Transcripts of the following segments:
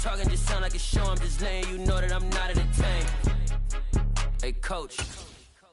talking just sound like a show. I'm just letting you know that I'm not entertained. Hey, coach,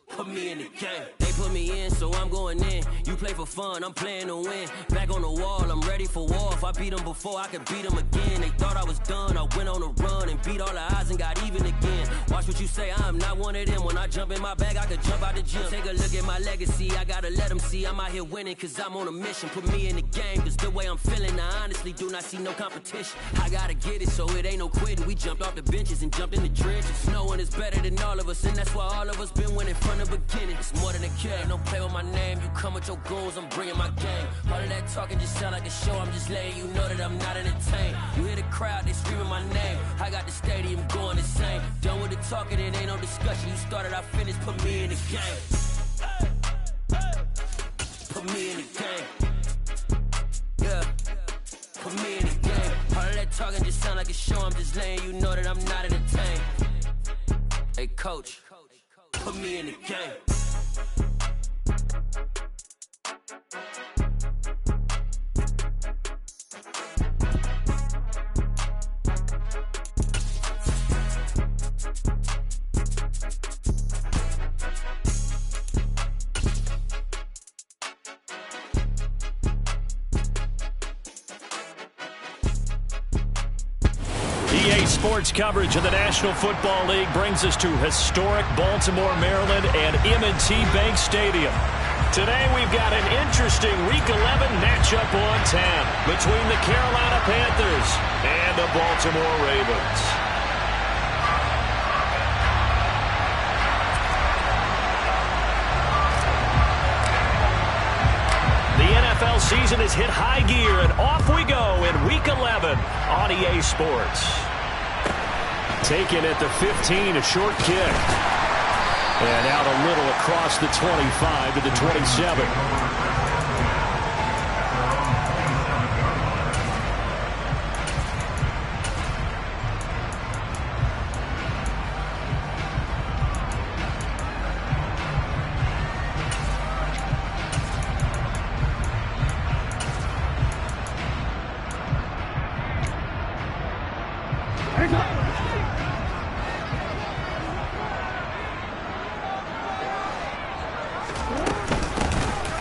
put me in the game. They put me in, so I'm going in. You play for fun, I'm playing to win. Back on the wall, I'm ready for war. If I beat them before, I could beat them again. They thought I was done, I went on a run and beat all the odds and got even again. Watch what you say, I'm not one of them. When I jump in my bag, I could jump out the gym. Take a look at my legacy, I gotta let them see I'm out here winning, cause I'm on a mission. Put me in the game, cause the way I'm feeling, I honestly do not see no competition. I gotta get it, so it ain't no quitting. We jumped off the benches and jumped in the trenches. No one is better than all of us, and that's why all of us been winning from the beginning. It's more than a game, don't play with my name. You come with your goons, I'm bringing my game. All of that talking just sound like a show. I'm just letting you know that I'm not entertained. You hear the crowd, they screaming my name. I got the stadium going insane. Done with the talking, it ain't no discussion. You started, I finished, put me in the game. Put me in the game. Yeah, put me in the game. All of that talking just sound like a show. I'm just letting you know that I'm not entertained. Hey, coach, put me in the game. EA Sports coverage of the National Football League brings us to historic Baltimore, Maryland and M&T Bank Stadium. Today we've got an interesting Week 11 matchup on tap between the Carolina Panthers and the Baltimore Ravens. The NFL season has hit high gear, and off we go in Week 11 on EA Sports. Taken at the 15, a short kick. And out a little across the 25 to the 27.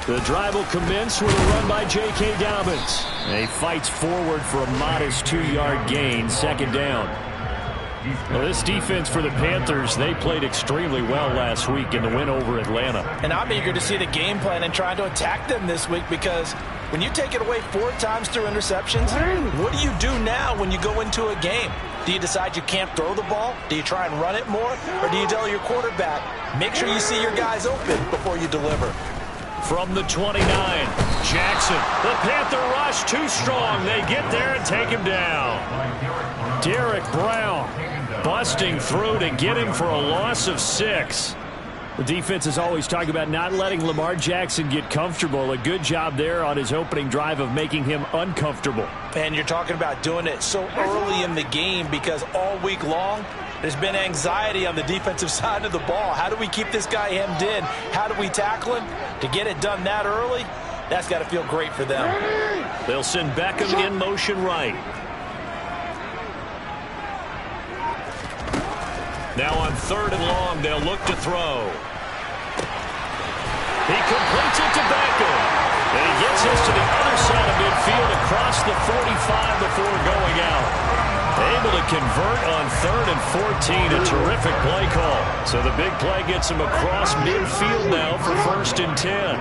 The drive will commence with a run by J.K. Dobbins. He fights forward for a modest 2-yard gain, second down. Well, this defense for the Panthers, they played extremely well last week in the win over Atlanta. And I'm eager to see the game plan and try to attack them this week, because when you take it away 4 times through interceptions, what do you do now when you go into a game? Do you decide you can't throw the ball? Do you try and run it more? Or do you tell your quarterback, make sure you see your guys open before you deliver? From the 29, Jackson. The Panther rush too strong. They get there and take him down. Derek Brown busting through to get him for a loss of 6. The defense is always talking about not letting Lamar Jackson get comfortable. A good job there on his opening drive of making him uncomfortable. And you're talking about doing it so early in the game, because all week long, there's been anxiety on the defensive side of the ball. How do we keep this guy hemmed in? How do we tackle him? To get it done that early, that's got to feel great for them. They'll send Beckham in motion right. Now on 3rd and long, they'll look to throw. He completes it to Beckham. And he gets us to the other side of midfield across the 45 before going out. Able to convert on 3rd and 14. A terrific play call. So the big play gets him across midfield now for 1st and 10.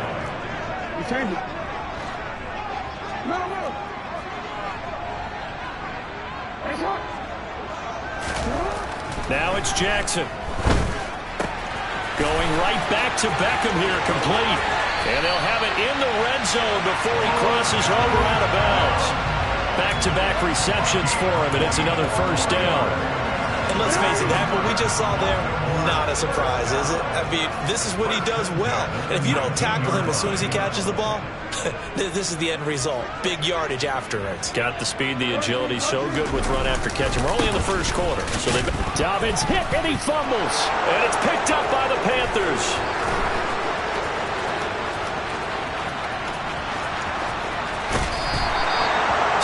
Now it's Jackson. Going right back to Beckham here, complete. And they'll have it in the red zone before he crosses over out of bounds. Back-to-back receptions for him, and it's another 1st down. And let's face it, that what we just saw there, not a surprise, is it? I mean, this is what he does well. And if you don't tackle him as soon as he catches the ball, this is the end result. Big yardage afterwards. Got the speed, the agility, so good with run after catch. And we're only in the 1st quarter. So Dobbins hit, and he fumbles. And it's picked up by the Panthers.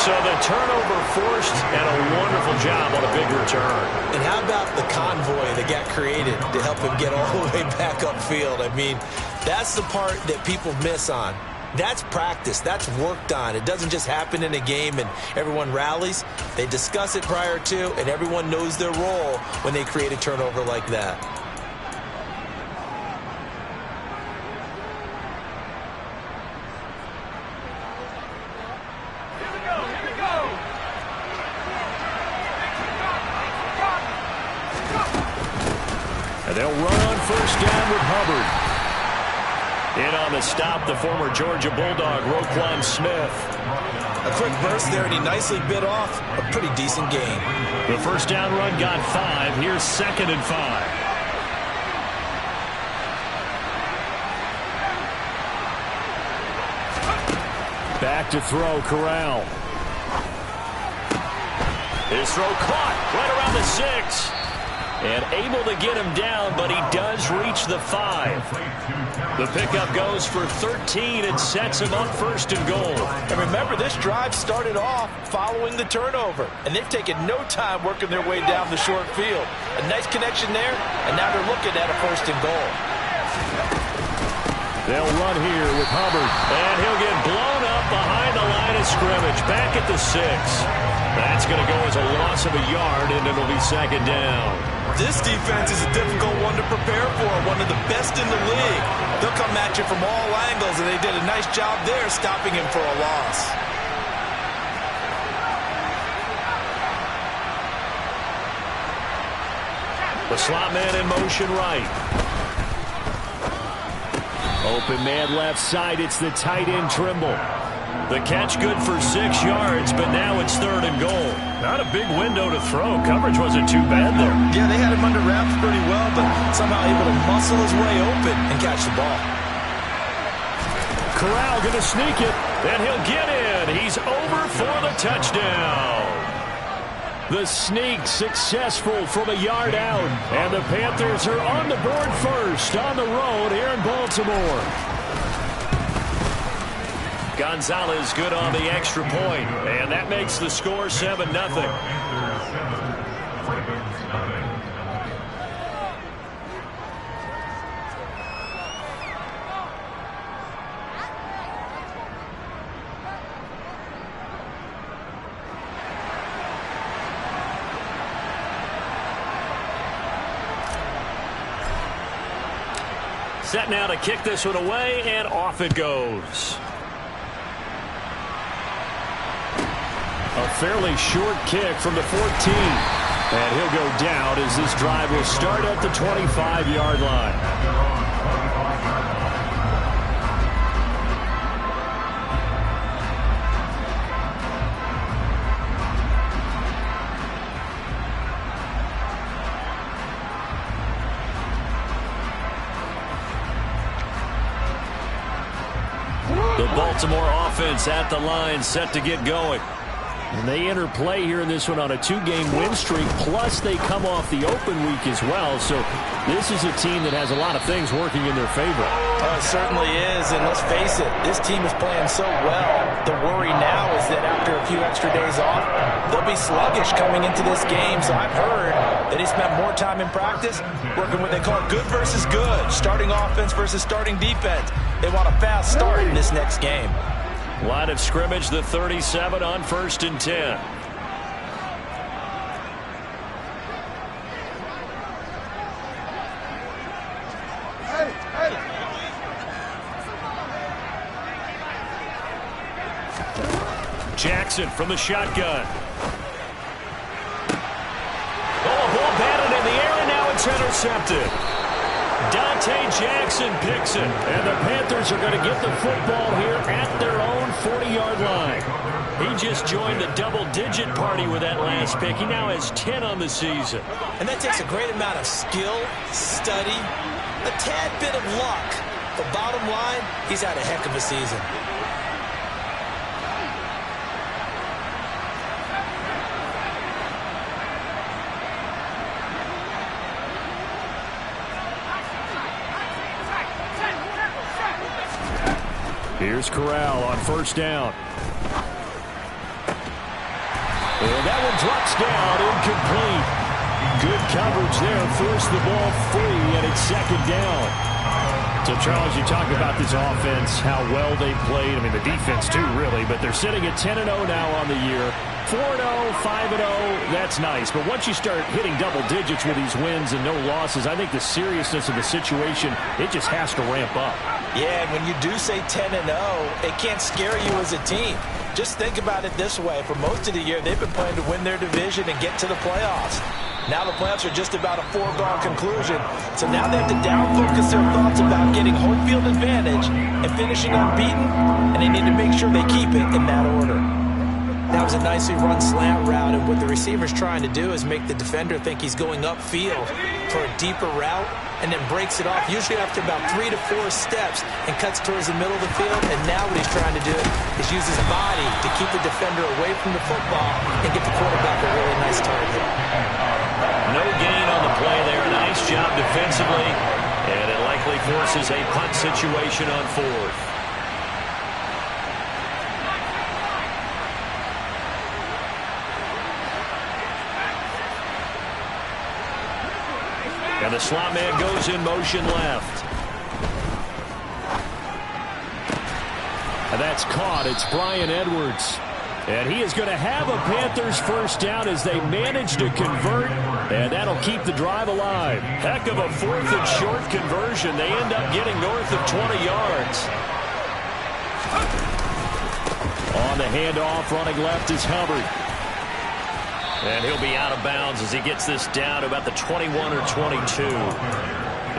So the turnover forced, and a wonderful job on a big return. And how about the convoy that got created to help him get all the way back upfield? I mean, that's the part that people miss on. That's practice. That's worked on. It doesn't just happen in a game and everyone rallies. They discuss it prior to, and everyone knows their role when they create a turnover like that. And they'll run on first down with Hubbard. In on the stop, the former Georgia Bulldog, Roquan Smith. A quick burst there, and he nicely bit off a pretty decent gain. The first down run got 5. Here's 2nd and 5. Back to throw, Corral. His throw caught right around the 6. And able to get him down, but he does reach the 5. The pickup goes for 13 and sets him up 1st and goal. And remember, this drive started off following the turnover, and they've taken no time working their way down the short field. A nice connection there, and now they're looking at a 1st and goal. They'll run here with Hubbard, and he'll get blown up behind the line of scrimmage, back at the 6. That's going to go as a loss of a yard, and it'll be 2nd down. This defense is a difficult one to prepare for, one of the best in the league. They'll come at you from all angles, and they did a nice job there stopping him for a loss. The slot man in motion right. Open man left side. It's the tight end Trimble. The catch good for 6 yards, but now it's 3rd and goal. Not a big window to throw. Coverage wasn't too bad there. Yeah, they had him under wraps pretty well, but somehow able to muscle his way open and catch the ball. Corral going to sneak it, and he'll get in. He's over for the touchdown. The sneak successful from a yard out, and the Panthers are on the board first on the road here in Baltimore. Gonzalez good on the extra point, and that makes the score 7-0. Set now to kick this one away, and off it goes. A fairly short kick from the 14. And he'll go down as this drive will start at the 25-yard line. The Baltimore offense at the line, set to get going. And they interplay here in this one on a 2-game win streak, plus they come off the open week as well. So this is a team that has a lot of things working in their favor. Oh, it certainly is, and let's face it, this team is playing so well. The worry now is that after a few extra days off, they'll be sluggish coming into this game. So I've heard that he spent more time in practice working what they call good versus good, starting offense versus starting defense. They want a fast start in this next game. Line of scrimmage, the 37 on 1st and 10. Jackson from the shotgun. Oh, ball batted in the air, and now it's intercepted. Dante Jackson picks it, and the Panthers are going to get the football here at their own 40-yard line. He just joined the double-digit party with that last pick. He now has 10 on the season. And that takes a great amount of skill, study, a tad bit of luck. But bottom line, he's had a heck of a season. Here's Corral on 1st down. And that one drops down, incomplete. Good coverage there, forced the ball free, and it's second down. So, Charles, you talk about this offense, how well they played. I mean, the defense, too, really. But they're sitting at 10-0 now on the year. 4-0, 5-0, that's nice. But once you start hitting double digits with these wins and no losses, I think the seriousness of the situation, it just has to ramp up. Yeah, and when you do say 10-0, it can't scare you as a team. Just think about it this way. For most of the year, they've been playing to win their division and get to the playoffs. Now the playoffs are just about a foregone conclusion. So now they have to down-focus their thoughts about getting home field advantage and finishing unbeaten, and they need to make sure they keep it in that order. That was a nicely run slant route, and what the receiver's trying to do is make the defender think he's going upfield for a deeper route and then breaks it off, usually after about 3 to 4 steps, and cuts towards the middle of the field. And now what he's trying to do is use his body to keep the defender away from the football and get the quarterback a really nice target. No gain on the play there. Nice job defensively, and it likely forces a punt situation on fourth. And the slot man goes in motion left. And that's caught. It's Bryan Edwards. And he is going to have a Panthers first down as they manage to convert, and that'll keep the drive alive. Heck of a fourth and short conversion. They end up getting north of 20 yards. On the handoff, running left is Hubbard. And he'll be out of bounds as he gets this down to about the 21 or 22.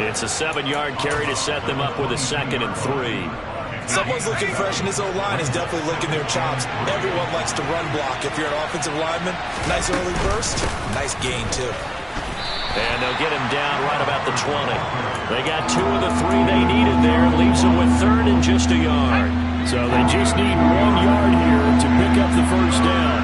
It's a 7-yard carry to set them up with a 2nd and 3. Someone's looking fresh, and his O-line is definitely licking their chops. Everyone likes to run block. If you're an offensive lineman, nice early burst, nice gain, too. And they'll get him down right about the 20. They got 2 of the 3 they needed there. Leaves them with 3rd and just a yard. So they just need 1 yard here to pick up the first down.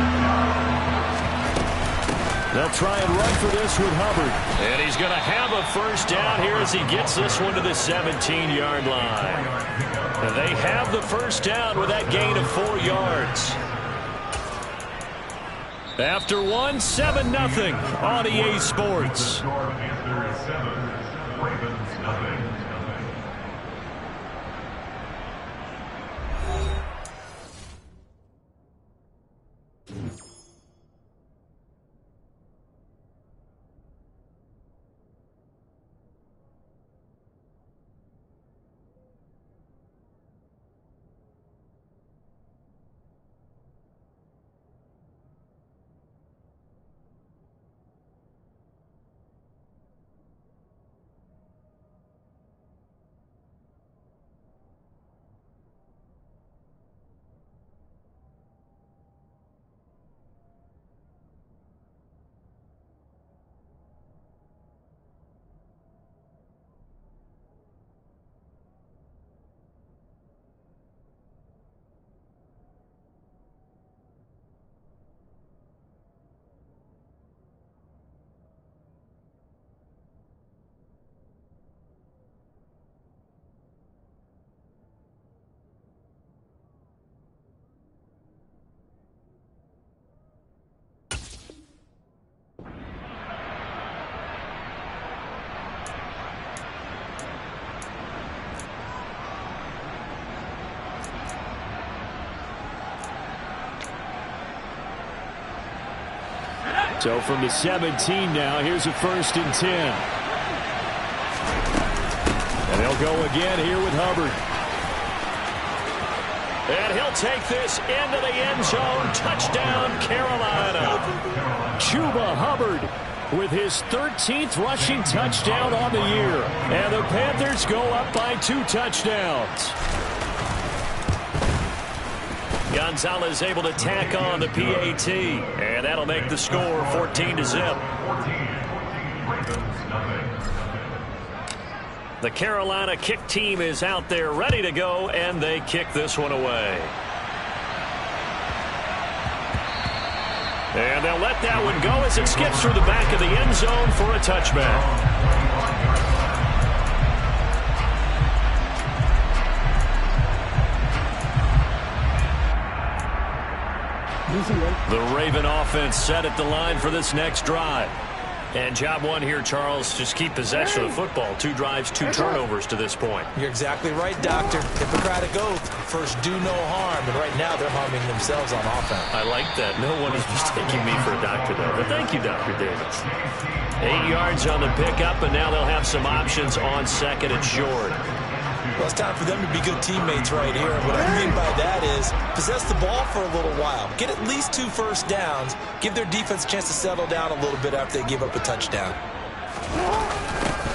They'll try and run for this with Hubbard. And he's going to have a first down here as he gets this one to the 17-yard line. They have the first down with that gain of 4 yards. After 1, 7-0 on EA Sports. So from the 17 now, here's a 1st and 10. And they'll go again here with Hubbard. And he'll take this into the end zone. Touchdown, Carolina. Chuba Hubbard with his 13th rushing touchdown on the year. And the Panthers go up by 2 touchdowns. Gonzalez able to tack on the PAT, and that'll make the score 14-0. The Carolina kick team is out there ready to go, and they kick this one away. And they'll let that one go as it skips through the back of the end zone for a touchback. The Raven offense set at the line for this next drive. And job one here, Charles, just keep possession of the football. 2 drives, 2 turnovers to this point. You're exactly right, Doctor. Hippocratic oath. First, do no harm. And right now, they're harming themselves on offense. I like that. No one is mistaking me for a doctor there. But thank you, Dr. Davis. 8 yards on the pickup, and now they'll have some options on second and short. Well, it's time for them to be good teammates right here. And what I mean by that is possess the ball for a little while. Get at least 2 first downs. Give their defense a chance to settle down a little bit after they give up a touchdown.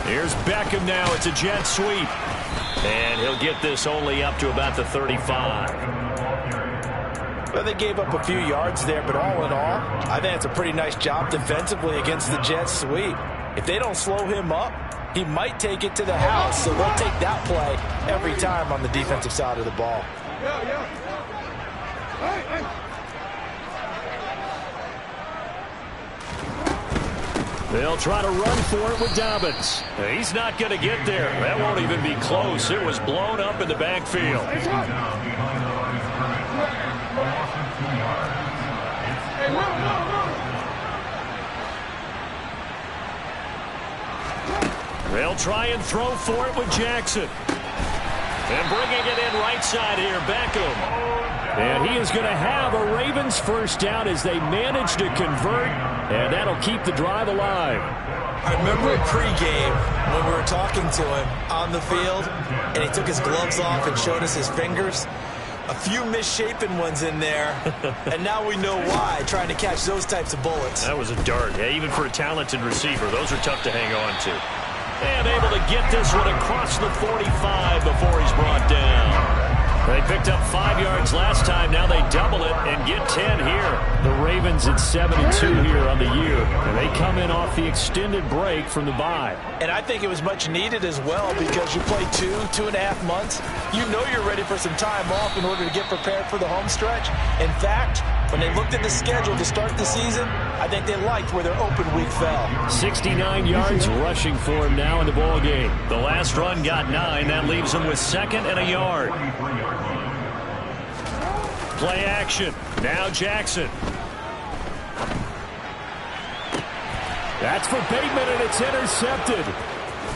Here's Beckham now. It's a jet sweep. And he'll get this only up to about the 35. Well, they gave up a few yards there, but all in all, I think it's a pretty nice job defensively against the jet sweep. If they don't slow him up, he might take it to the house, so they'll take that play every time on the defensive side of the ball. They'll try to run for it with Dobbins. He's not going to get there. That won't even be close. It was blown up in the backfield. They'll try and throw for it with Jackson. And bringing it in right side here, Beckham. And he is going to have a Ravens first down as they manage to convert, and that'll keep the drive alive. I remember a pregame when we were talking to him on the field, and he took his gloves off and showed us his fingers. A few misshapen ones in there, and now we know why, trying to catch those types of bullets. That was a dart. Yeah, even for a talented receiver, those are tough to hang on to. And able to get this one across the 45 before he's brought down. They picked up 5 yards last time. Now they double it and get 10 here. The Ravens at 7-2 here on the year. And they come in off the extended break from the bye. And I think it was much needed as well because you play 2.5 months. You know you're ready for some time off in order to get prepared for the home stretch. In fact, when they looked at the schedule to start the season, I think they liked where their open week fell. 69 yards rushing for him now in the ball game. The last run got 9. That leaves him with 2nd and a yard. Play action. Now Jackson. That's for Bateman, and it's intercepted.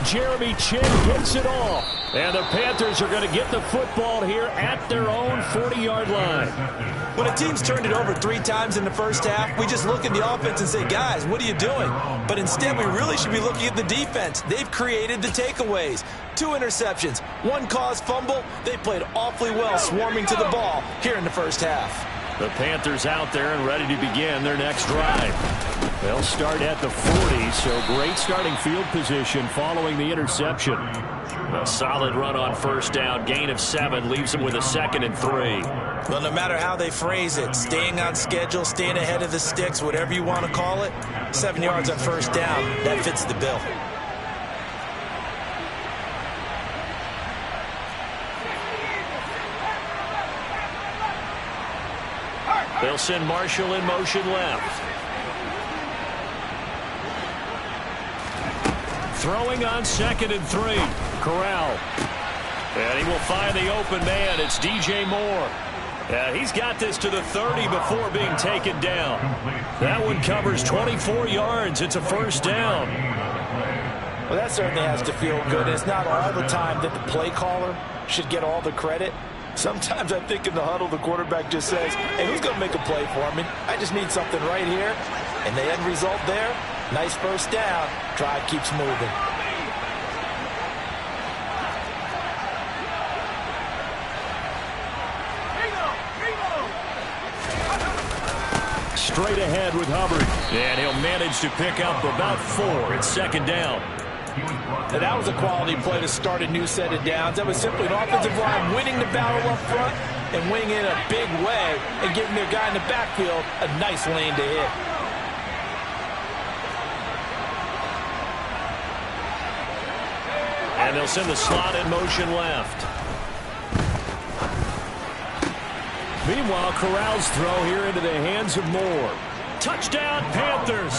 Jeremy Chinn gets it off. And the Panthers are going to get the football here at their own 40-yard line. When a team's turned it over 3 times in the first half, we just look at the offense and say, guys, what are you doing? But instead, we really should be looking at the defense. They've created the takeaways. 2 interceptions, 1 caused fumble. They played awfully well swarming to the ball here in the first half. The Panthers out there and ready to begin their next drive. They'll start at the 40, so great starting field position following the interception. A solid run on first down, gain of 7, leaves them with a 2nd and 3. Well, no matter how they phrase it, staying on schedule, staying ahead of the sticks, whatever you want to call it, 7 yards on first down, that fits the bill. They'll send Marshall in motion left. Throwing on 2nd and 3. Corral. And he will find the open man. It's DJ Moore. He's got this to the 30 before being taken down. That one covers 24 yards. It's a first down. Well, that certainly has to feel good. It's not all the time that the play caller should get all the credit. Sometimes I think in the huddle, the quarterback just says, hey, who's going to make a play for me? I just need something right here. And the end result there, nice first down. Drive keeps moving. Straight ahead with Hubbard. And he'll manage to pick up about 4. It's 2nd down. And that was a quality play to start a new set of downs. That was simply an offensive line winning the battle up front and winning in a big way and giving their guy in the backfield a nice lane to hit. And they'll send the slot in motion left. Meanwhile, Corral's throw here into the hands of Moore. Touchdown, Panthers.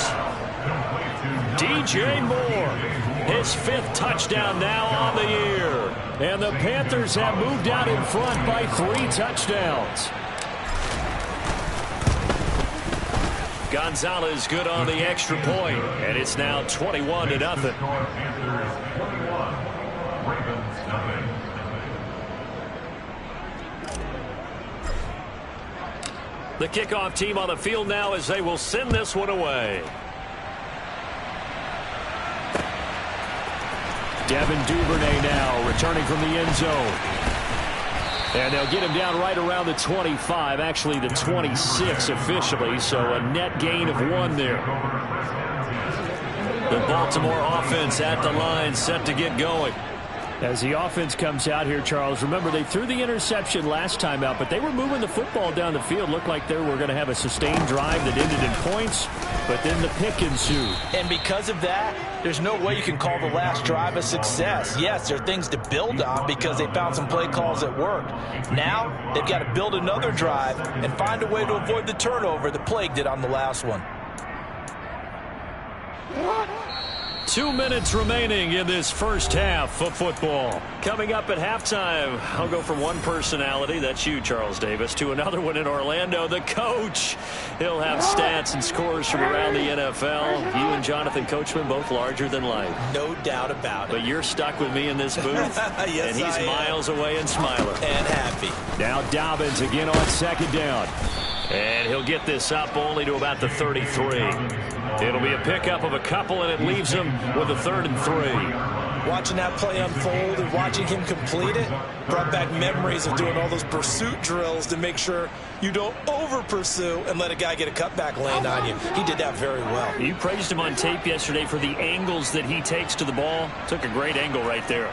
DJ Moore, his 5th touchdown now on the year. And the Panthers have moved out in front by 3 touchdowns. Gonzalez good on the extra point, and it's now 21-0. The kickoff team on the field now as they will send this one away. Devin Duvernay now returning from the end zone. And they'll get him down right around the 25, actually the 26 officially, so a net gain of 1 there. The Baltimore offense at the line, set to get going. As the offense comes out here, Charles, remember they threw the interception last time out, but they were moving the football down the field. Looked like they were going to have a sustained drive that ended in points, but then the pick ensued. And because of that, there's no way you can call the last drive a success. Yes, there are things to build on because they found some play calls that worked. Now, they've got to build another drive and find a way to avoid the turnover that plagued it on the last one. 2 minutes remaining in this first half of football. Coming up at halftime, I'll go from one personality, that's you, Charles Davis, to another one in Orlando, the coach. He'll have stats and scores from around the NFL. You and Jonathan Coachman, both larger than life. No doubt about it. But you're stuck with me in this booth, yes, and he's miles away and smiling. And happy. Now Dobbins again on second down. And he'll get this up only to about the 33. It'll be a pickup of a couple, and it leaves him with a 3rd and 3. Watching that play unfold and watching him complete it brought back memories of doing all those pursuit drills to make sure you don't over-pursue and let a guy get a cutback lane on you. He did that very well. You praised him on tape yesterday for the angles that he takes to the ball. Took a great angle right there.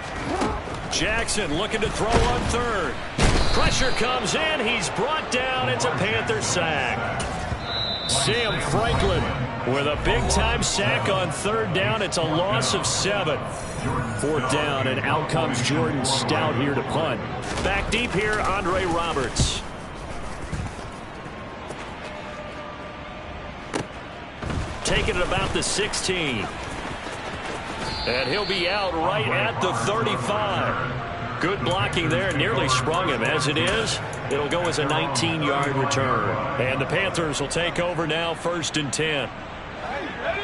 Jackson looking to throw on 3rd. Pressure comes in. He's brought down. It's a Panther sack. Sam Franklin with a big-time sack on 3rd down. It's a loss of 7. 4th down, and out comes Jordan Stout here to punt. Back deep here, Andre Roberts. Taking it about the 16. And he'll be out right at the 35. Good blocking there, nearly sprung him. As it is, it'll go as a 19-yard return. And the Panthers will take over now, 1st and 10.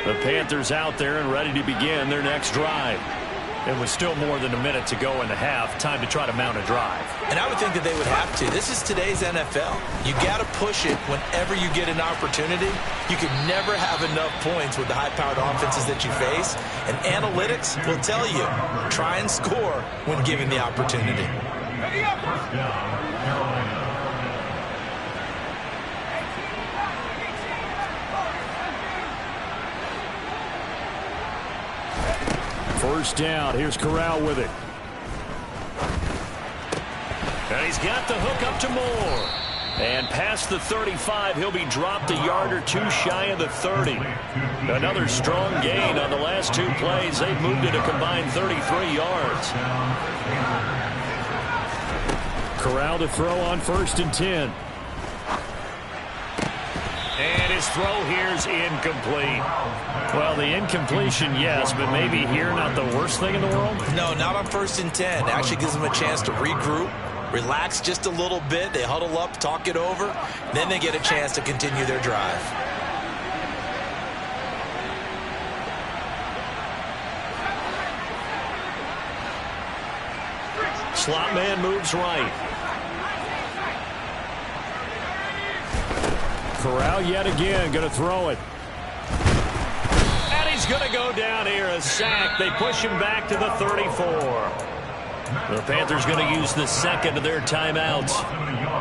The Panthers out there and ready to begin their next drive. It was still more than a minute to go in the half. Time to try to mount a drive. And I would think that they would have to. This is today's NFL. You got to push it whenever you get an opportunity. You can never have enough points with the high-powered offenses that you face. And analytics will tell you, try and score when given the opportunity. First down. Here's Corral with it. And he's got the hook up to Moore. And past the 35, he'll be dropped a yard or two shy of the 30. Another strong gain on the last 2 plays. They've moved it a combined 33 yards. Corral to throw on 1st and 10. And his throw here's incomplete. Well, the incompletion, yes, but maybe here not the worst thing in the world? No, not on 1st and 10. It actually gives them a chance to regroup, relax just a little bit. They huddle up, talk it over. Then they get a chance to continue their drive. Slot man moves right. Corral yet again going to throw it. And he's going to go down here, a sack. They push him back to the 34. The Panthers going to use the 2nd of their timeouts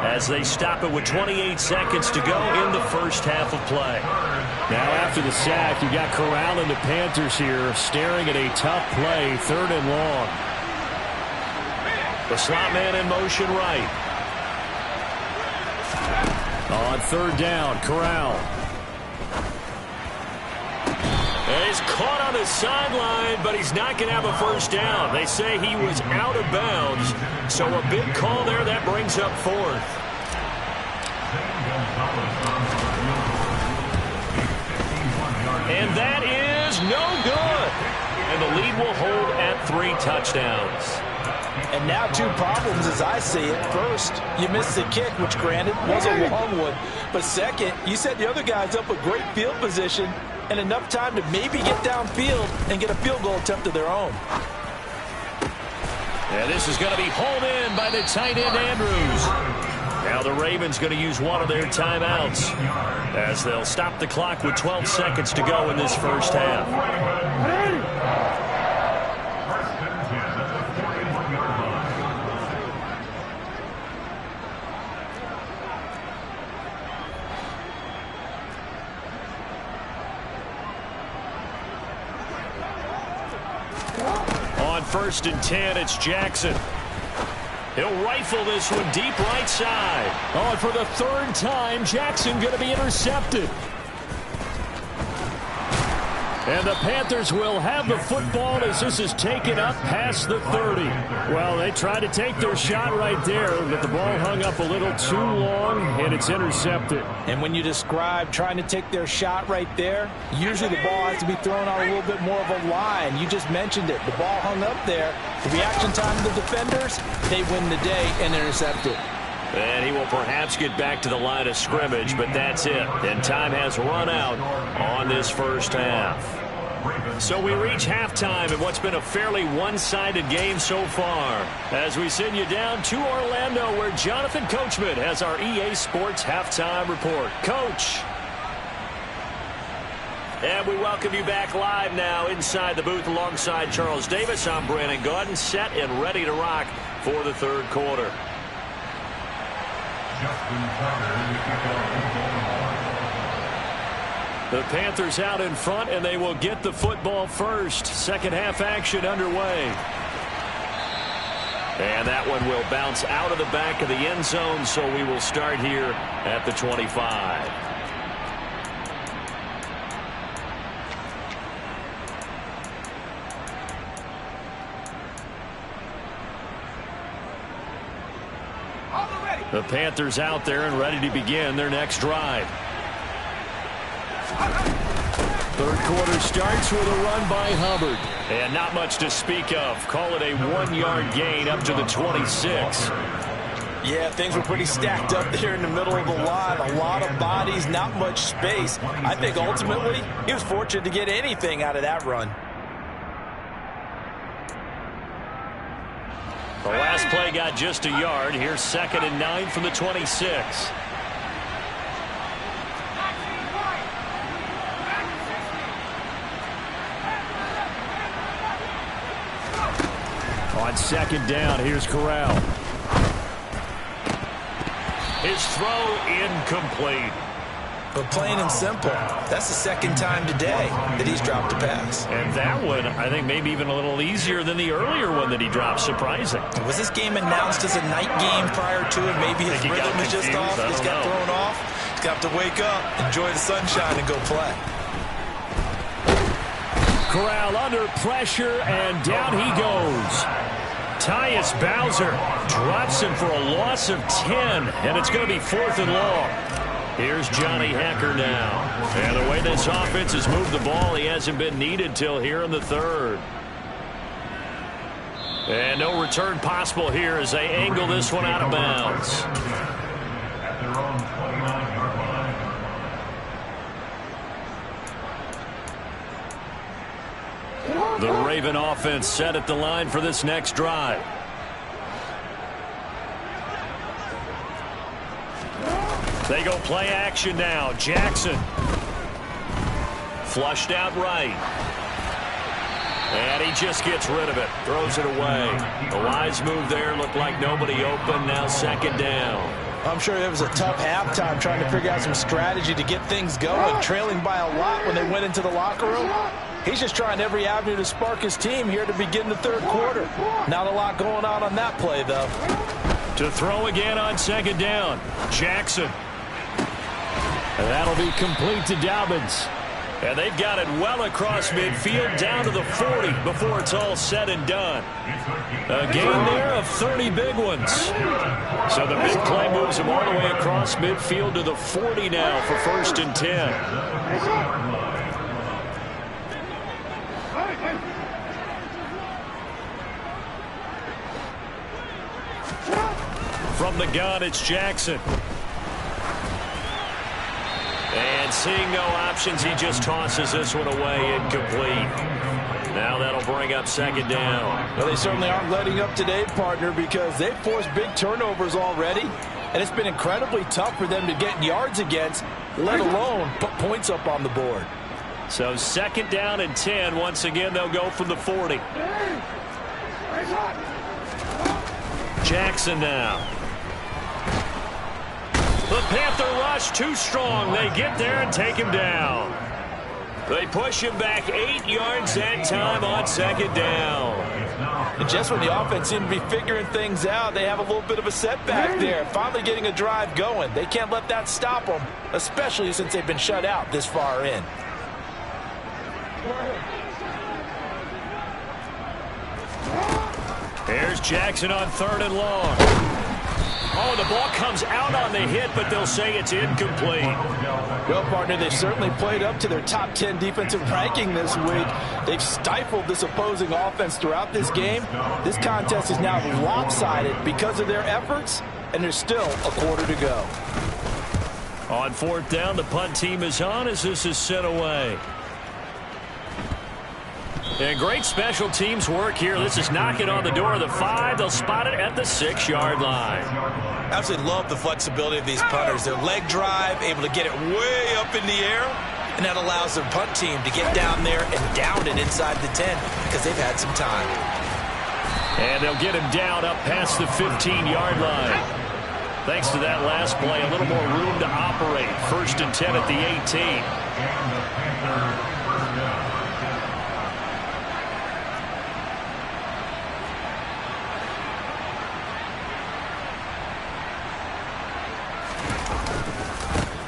as they stop it with 28 seconds to go in the first half of play. Now after the sack, you got Corral and the Panthers here staring at a tough play, 3rd and long. The slot man in motion right. On 3rd down, Corral. And he's caught on the sideline, but he's not going to have a first down. They say he was out of bounds, so a big call there. That brings up 4th. And that is no good. And the lead will hold at 3 touchdowns. And now two problems as I see it. First, you missed the kick, which granted was a long one. But second, you set the other guys up a great field position and enough time to maybe get downfield and get a field goal attempt of their own. And this is going to be hauled in by the tight end Andrews. Now the Ravens going to use one of their timeouts as they'll stop the clock with 12 seconds to go in this first half. On 1st and 10, it's Jackson. He'll rifle this one deep right side. Oh, and for the 3rd time, Jackson going to be intercepted. And the Panthers will have the football as this is taken up past the 30. Well, they tried to take their shot right there, but the ball hung up a little too long, and it's intercepted. And when you describe trying to take their shot right there, usually the ball has to be thrown on a little bit more of a line. You just mentioned it. The ball hung up there. The reaction time of the defenders, they win the day and intercept it. And he will perhaps get back to the line of scrimmage, but that's it. And time has run out on this first half. So we reach halftime in what's been a fairly one-sided game so far, as we send you down to Orlando, where Jonathan Coachman has our EA Sports halftime report. Coach. And we welcome you back live now inside the booth alongside Charles Davis. I'm Brandon Gaudin, set and ready to rock for the 3rd quarter. The Panthers out in front, and they will get the football first. Second half action underway. And that one will bounce out of the back of the end zone, so we will start here at the 25. The Panthers out there and ready to begin their next drive. 3rd quarter starts with a run by Hubbard. And not much to speak of. Call it a 1-yard gain up to the 26. Yeah, things were pretty stacked up there in the middle of the line. A lot of bodies, not much space. I think ultimately he was fortunate to get anything out of that run. The last play got just a yard. Here's 2nd and 9 from the 26. On 2nd down, here's Corral. His throw incomplete. But plain and simple, that's the 2nd time today that he's dropped a pass. And that one, I think, maybe even a little easier than the earlier one that he dropped. Surprising. Was this game announced as a night game prior to it? Maybe his rhythm was just off. He's got thrown off. He's got to wake up, enjoy the sunshine, and go play. Corral under pressure, and down he goes. Tyus Bowser drops him for a loss of 10, and it's going to be 4th and long. Here's Johnny Hekker now. And the way this offense has moved the ball, he hasn't been needed till here in the 3rd. And no return possible here as they angle this one out of bounds. At their own 29-yard line. The Raven offense set at the line for this next drive. They go play action now. Jackson. Flushed out right. And he just gets rid of it. Throws it away. A wise move there. Looked like nobody open. Now 2nd down. I'm sure it was a tough halftime trying to figure out some strategy to get things going. Trailing by a lot when they went into the locker room. He's just trying every avenue to spark his team here to begin the 3rd quarter. Not a lot going on that play, though. To throw again on 2nd down. Jackson. And that'll be complete to Dobbins. And they've got it well across midfield down to the 40 before it's all said and done. A gain there of 30 big ones. So the big play moves them all the way across midfield to the 40 now for 1st and 10. From the gun, it's Jackson. And seeing no options, he just tosses this one away, incomplete. Now that'll bring up second down. Well, they certainly aren't letting up today, partner, because they've forced big turnovers already. And it's been incredibly tough for them to get yards against, let alone put points up on the board. So second down and 10. Once again, they'll go from the 40. Jackson now. The Panther rush too strong. They get there and take him down. They push him back 8 yards that time on second down. And just when the offense seemed to be figuring things out, they have a little bit of a setback there. Finally getting a drive going. They can't let that stop them, especially since they've been shut out this far in. Here's Jackson on 3rd and long. Oh, the ball comes out on the hit, but they'll say it's incomplete. Well, partner, they've certainly played up to their top 10 defensive ranking this week. They've stifled this opposing offense throughout this game. This contest is now lopsided because of their efforts, and there's still a quarter to go. On 4th down, the punt team is on as this is sent away. And great special teams work here. This is knocking on the door of the 5. They'll spot it at the 6-yard line. Absolutely love the flexibility of these punters. Their leg drive, able to get it way up in the air, and that allows their punt team to get down there and down it inside the 10 because they've had some time. And they'll get him down up past the 15-yard line. Thanks to that last play, a little more room to operate. 1st and 10 at the 18.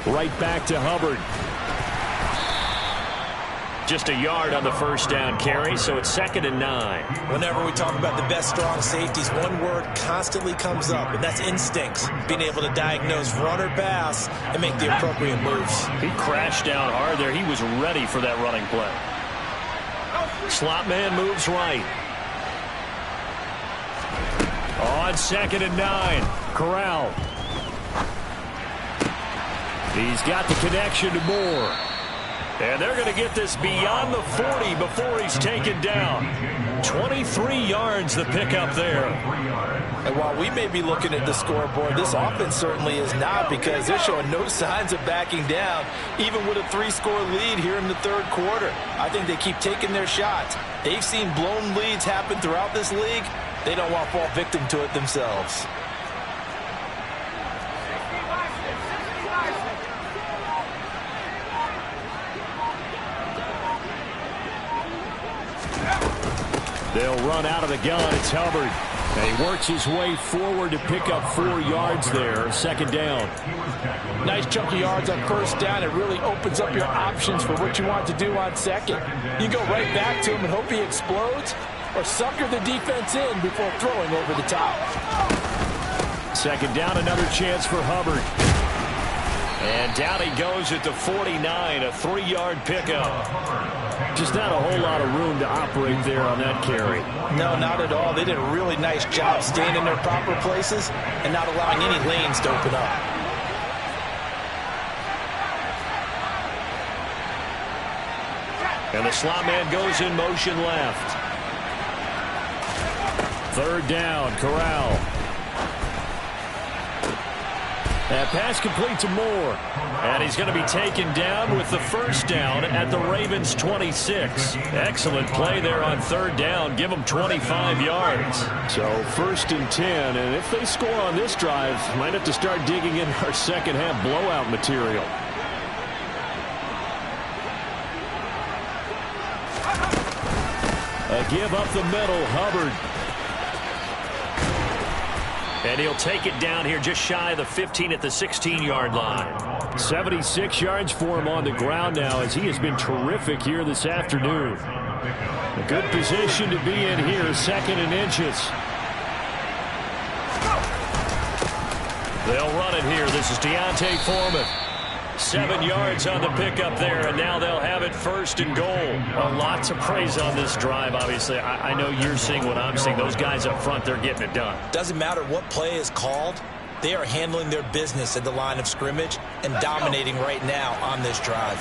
Right back to Hubbard. Just a yard on the 1st down carry, so it's 2nd and 9. Whenever we talk about the best strong safeties, one word constantly comes up, and that's instincts. Being able to diagnose run or pass and make the appropriate moves. He crashed down hard there. He was ready for that running play. Slot man moves right. On 2nd and 9, Corral. He's got the connection to Moore. And they're going to get this beyond the 40 before he's taken down. 23 yards the pickup there. And while we may be looking at the scoreboard, this offense certainly is not, because they're showing no signs of backing down, even with a 3-score lead here in the 3rd quarter. I think they keep taking their shots. They've seen blown leads happen throughout this league. They don't want to fall victim to it themselves. They'll run out of the gun. It's Hubbard. And he works his way forward to pick up 4 yards there. 2nd down. Nice chunk of yards on 1st down. It really opens up your options for what you want to do on 2nd. You go right back to him and hope he explodes, or sucker the defense in before throwing over the top. 2nd down, another chance for Hubbard. And down he goes at the 49, a 3-yard pickup. Just not a whole lot of room to operate there on that carry. No, not at all. They did a really nice job staying in their proper places and not allowing any lanes to open up. And the slot man goes in motion left. 3rd down, Corral. That pass complete to Moore. And he's going to be taken down with the 1st down at the Ravens' 26. Excellent play there on 3rd down. Give them 25 yards. So 1st and 10. And if they score on this drive, might have to start digging in our second-half blowout material. A give up the middle, Hubbard. And he'll take it down here just shy of the 15 at the 16-yard line. 76 yards for him on the ground now, as he has been terrific here this afternoon. A good position to be in here, 2nd and inches. They'll run it here. This is Deontay Foreman. 7 yards on the pickup there, and now they'll have it 1st and goal. Well, lots of praise on this drive, obviously. I know you're seeing what I'm seeing. Those guys up front, they're getting it done. Doesn't matter what play is called. They are handling their business at the line of scrimmage and dominating right now on this drive.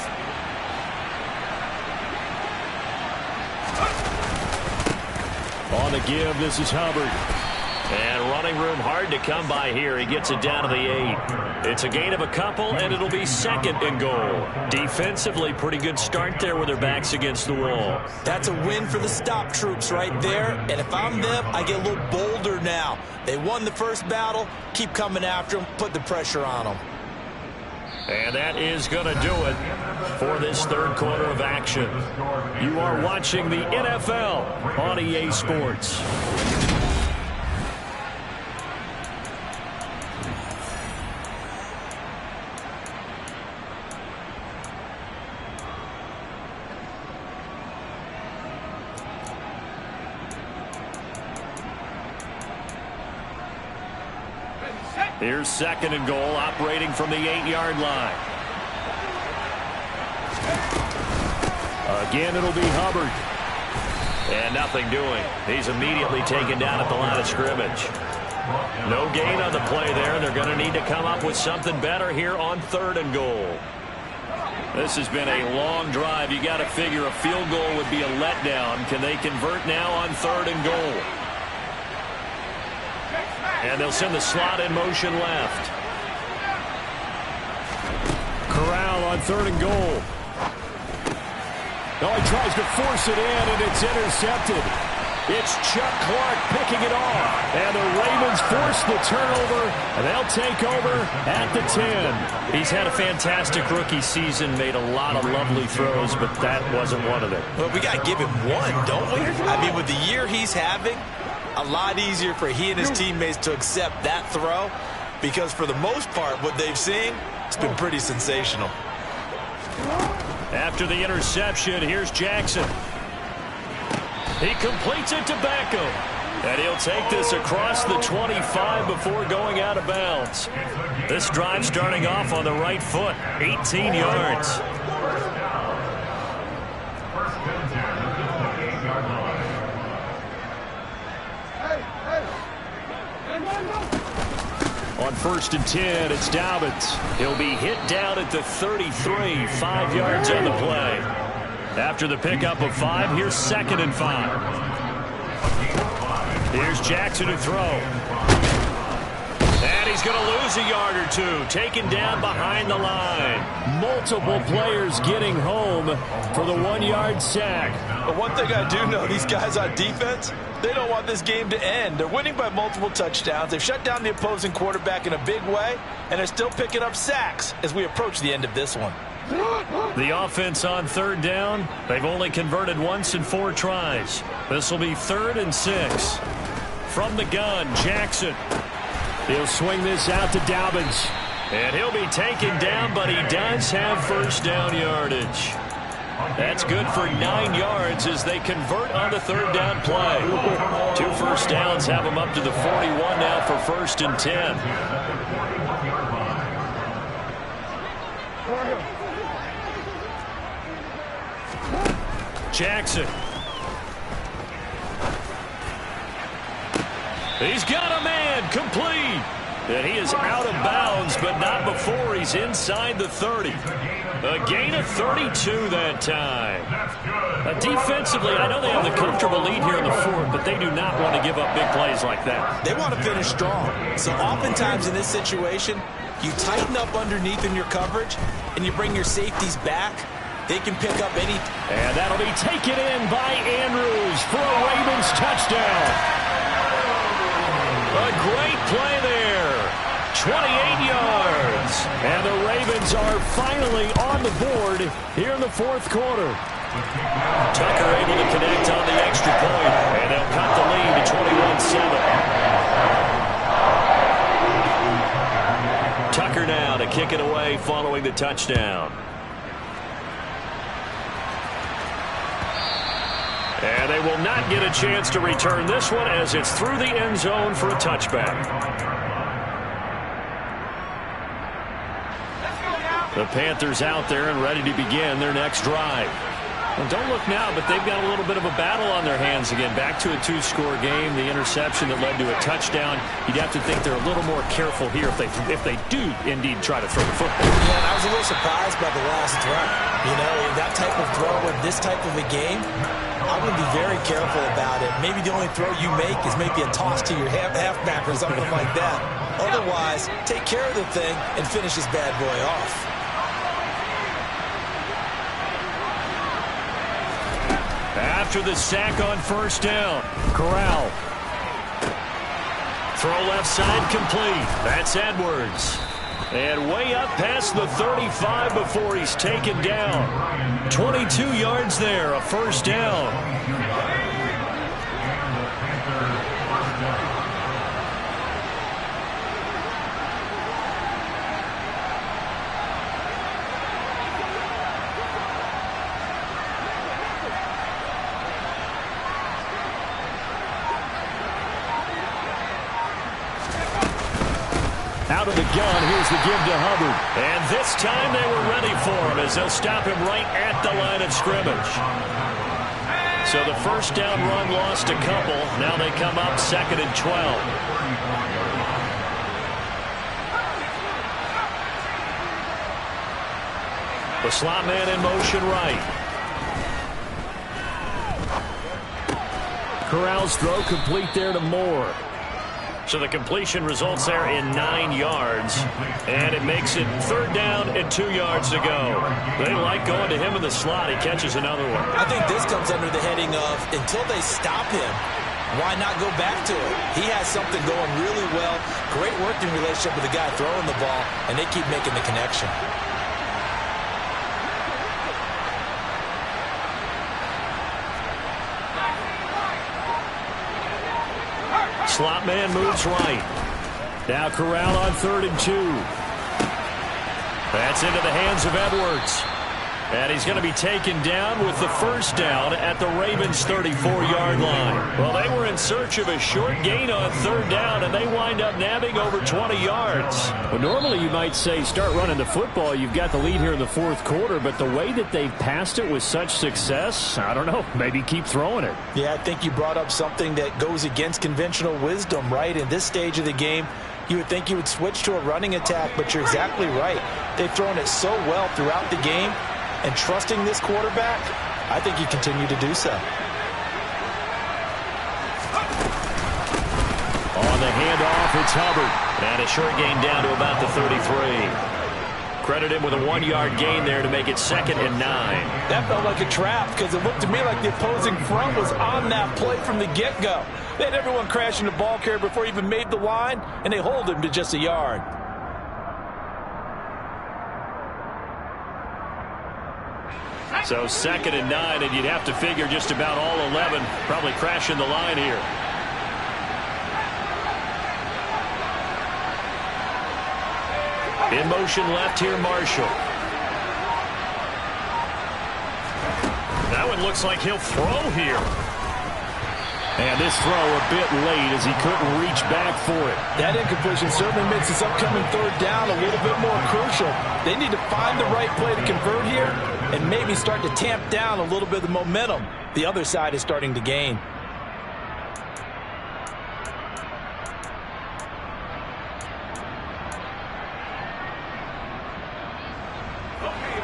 On the give, this is Hubbard. And running room hard to come by here. He gets it down to the 8. It's a gain of a couple, and it'll be 2nd and goal. Defensively, pretty good start there with their backs against the wall. That's a win for the stop troops right there. And if I'm them, I get a little bolder now. They won the first battle. Keep coming after them. Put the pressure on them. And that is going to do it for this third quarter of action. You are watching the NFL on EA Sports. Here's 2nd and goal, operating from the 8-yard line. Again, it'll be Hubbard. And nothing doing. He's immediately taken down at the line of scrimmage. No gain on the play there. They're going to need to come up with something better here on 3rd and goal. This has been a long drive. You got to figure a field goal would be a letdown. Can they convert now on 3rd and goal? And they'll send the slot in motion left. Corral on 3rd and goal. Oh, he tries to force it in, and it's intercepted. It's Chuck Clark picking it off. And the Ravens force the turnover, and they'll take over at the 10. He's had a fantastic rookie season, made a lot of lovely throws, but that wasn't one of them. Well, we got to give him one, don't we? I mean, with the year he's having, a lot easier for he and his teammates to accept that throw, because for the most part, what they've seen, it's been pretty sensational. After the interception, here's Jackson. He completes it to Beckham. And he'll take this across the 25 before going out of bounds. This drive starting off on the right foot, 18 yards. On 1st and 10, it's Dobbins. He'll be hit down at the 33, 5 yards on the play. After the pickup of 5, here's 2nd and 5. Here's Jackson to throw. And he's going to lose a yard or two, taken down behind the line. Multiple players getting home for the 1-yard sack. But one thing I do know, these guys on defense, they don't want this game to end. They're winning by multiple touchdowns. They've shut down the opposing quarterback in a big way, and they're still picking up sacks as we approach the end of this one. The offense on 3rd down, they've only converted once in 4 tries. This will be 3rd and 6. From the gun, Jackson. He'll swing this out to Dobbins. And he'll be taken down, but he does have 1st down yardage. That's good for 9 yards as they convert on the 3rd down play. 2 first downs have them up to the 41 now for 1st and 10. Jackson. He's got a man, complete. And he is out of bounds, but not before he's inside the 30. A gain of 32 that time. Defensively, I know they have the comfortable lead here in the 4th, but they do not want to give up big plays like that. They want to finish strong. So oftentimes in this situation, you tighten up underneath in your coverage, and you bring your safeties back. They can pick up any. And that'll be taken in by Andrews for a Ravens touchdown. A great play there. 28 yards. And the Ravens are finally on the board here in the 4th quarter. Tucker able to connect on the extra point. And they'll cut the lead to 21-7. Tucker now to kick it away following the touchdown. And they will not get a chance to return this one as it's through the end zone for a touchback. The Panthers out there and ready to begin their next drive. Well, don't look now, but they've got a little bit of a battle on their hands again. Back to a 2-score game. The interception that led to a touchdown. You'd have to think they're a little more careful here if they do indeed try to throw the football. Yeah, and I was a little surprised by the last throw. You know, that type of throw in this type of a game, I'm going to be very careful about it. Maybe the only throw you make is maybe a toss to your halfback or something like that. Otherwise, take care of the thing and finish this bad boy off. After the sack on first down, Corral. Throw left side complete. That's Edwards. And way up past the 35 before he's taken down. 22 yards there, a first down. Out of the gun, here's the give to Hubbard. And this time they were ready for him as they'll stop him right at the line of scrimmage. So the first down run lost a couple. Now they come up 2nd and 12. The slot man in motion right. Corral's throw complete there to Moore. So the completion results there in 9 yards. And it makes it 3rd down and 2 yards to go. They like going to him in the slot. He catches another one. I think this comes under the heading of until they stop him, why not go back to it? He has something going really well. Great working relationship with the guy throwing the ball, and they keep making the connection. Slot man moves right. Now Corral on 3rd and 2. That's into the hands of Edwards. And he's going to be taken down with the first down at the Ravens' 34-yard line. Well, they were in search of a short gain on 3rd down, and they wind up nabbing over 20 yards. Well, normally you might say start running the football. You've got the lead here in the 4th quarter, but the way that they've passed it with such success, I don't know, maybe keep throwing it. Yeah, I think you brought up something that goes against conventional wisdom, right? In this stage of the game, you would think you would switch to a running attack, but you're exactly right. They've thrown it so well throughout the game. And trusting this quarterback, I think you continue to do so. On the handoff, it's Hubbard. And a short gain down to about the 33. Credit him with a 1-yard gain there to make it 2nd and 9. That felt like a trap because it looked to me like the opposing front was on that play from the get-go. They had everyone crashing the ball carrier before he even made the line, and they hold him to just a yard. So 2nd and 9, and you'd have to figure just about all 11 probably crashing the line here. In motion left here, Marshall. That one looks like he'll throw here. And this throw a bit late as he couldn't reach back for it. That incompletion certainly makes this upcoming 3rd down a little bit more crucial. They need to find the right play to convert here and maybe start to tamp down a little bit of the momentum the other side is starting to gain.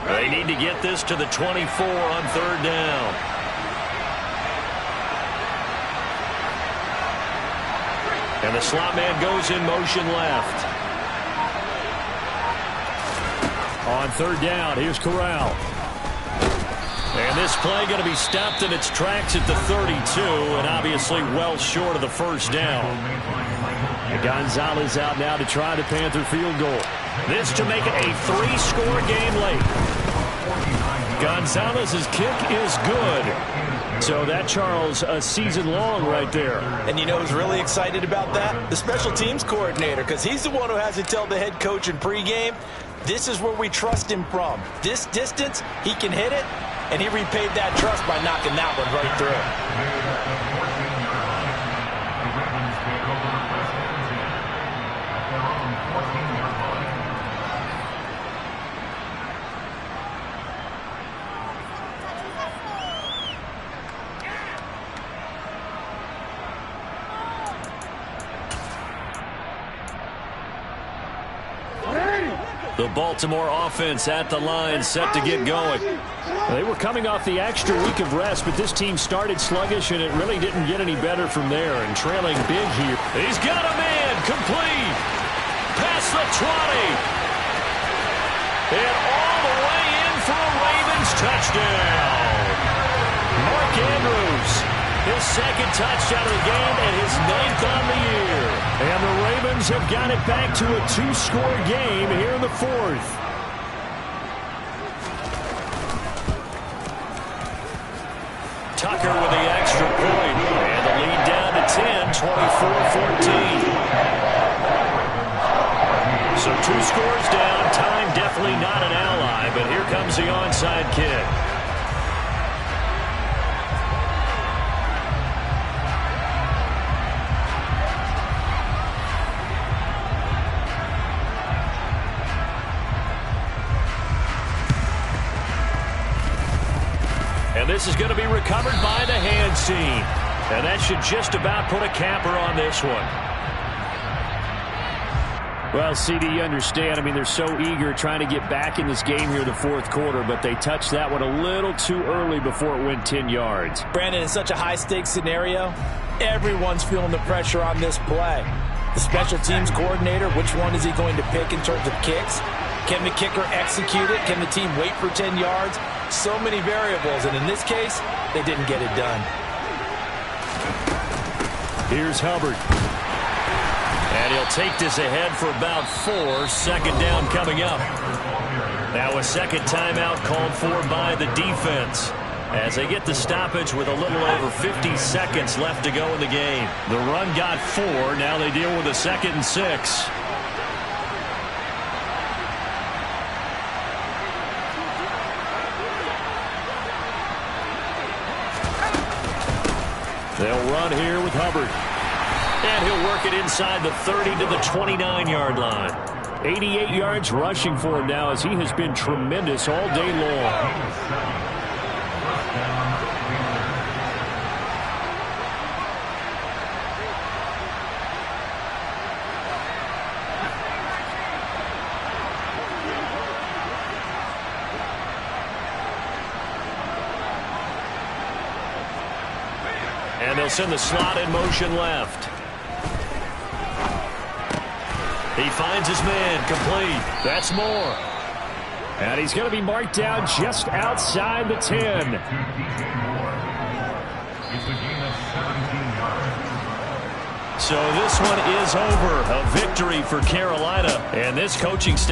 They need to get this to the 24 on 3rd down. And the slot man goes in motion left. On 3rd down, here's Corral. And this play going to be stopped in its tracks at the 32, and obviously well short of the first down. And Gonzalez out now to try the Panther field goal. This to make it a 3-score game late. Gonzalez's kick is good. So that, Charles, a season long right there. And you know who's really excited about that? The special teams coordinator, because he's the one who has to tell the head coach in pregame, this is where we trust him from. This distance, he can hit it, and he repaid that trust by knocking that one right through. The Baltimore offense at the line, set to get going. They were coming off the extra week of rest, but this team started sluggish, and it really didn't get any better from there. And trailing big here. He's got a man, complete. Past the 20. And all the way in for a Ravens touchdown. Mark Andrews, his second touchdown of the game and his 9th on the year. And the Ravens have got it back to a 2-score game here in the 4th. Tucker with the extra point. And the lead down to 10, 24-14. So 2 scores down. Time definitely not an ally, but here comes the onside kick. And this is going to be recovered by the hands team. And that should just about put a capper on this one. Well, CD, you understand. I mean, they're so eager trying to get back in this game here in the 4th quarter, but they touched that one a little too early before it went 10 yards. Brandon, in such a high-stakes scenario, everyone's feeling the pressure on this play. The special teams coordinator, which one is he going to pick in terms of kicks? Can the kicker execute it? Can the team wait for 10 yards? So many variables, and in this case, they didn't get it done. Here's Hubbard. And he'll take this ahead for about 4. Second down coming up. Now a second timeout called for by the defense as they get the stoppage with a little over 50 seconds left to go in the game. The run got 4. Now they deal with a 2nd and 6. They'll run here with Hubbard. And he'll work it inside the 30 to the 29-yard line. 88 yards rushing for him now as he has been tremendous all day long. And they'll send the slot in motion left. He finds his man, complete. That's Moore. And he's going to be marked down just outside the 10. So this one is over. A victory for Carolina. And this coaching staff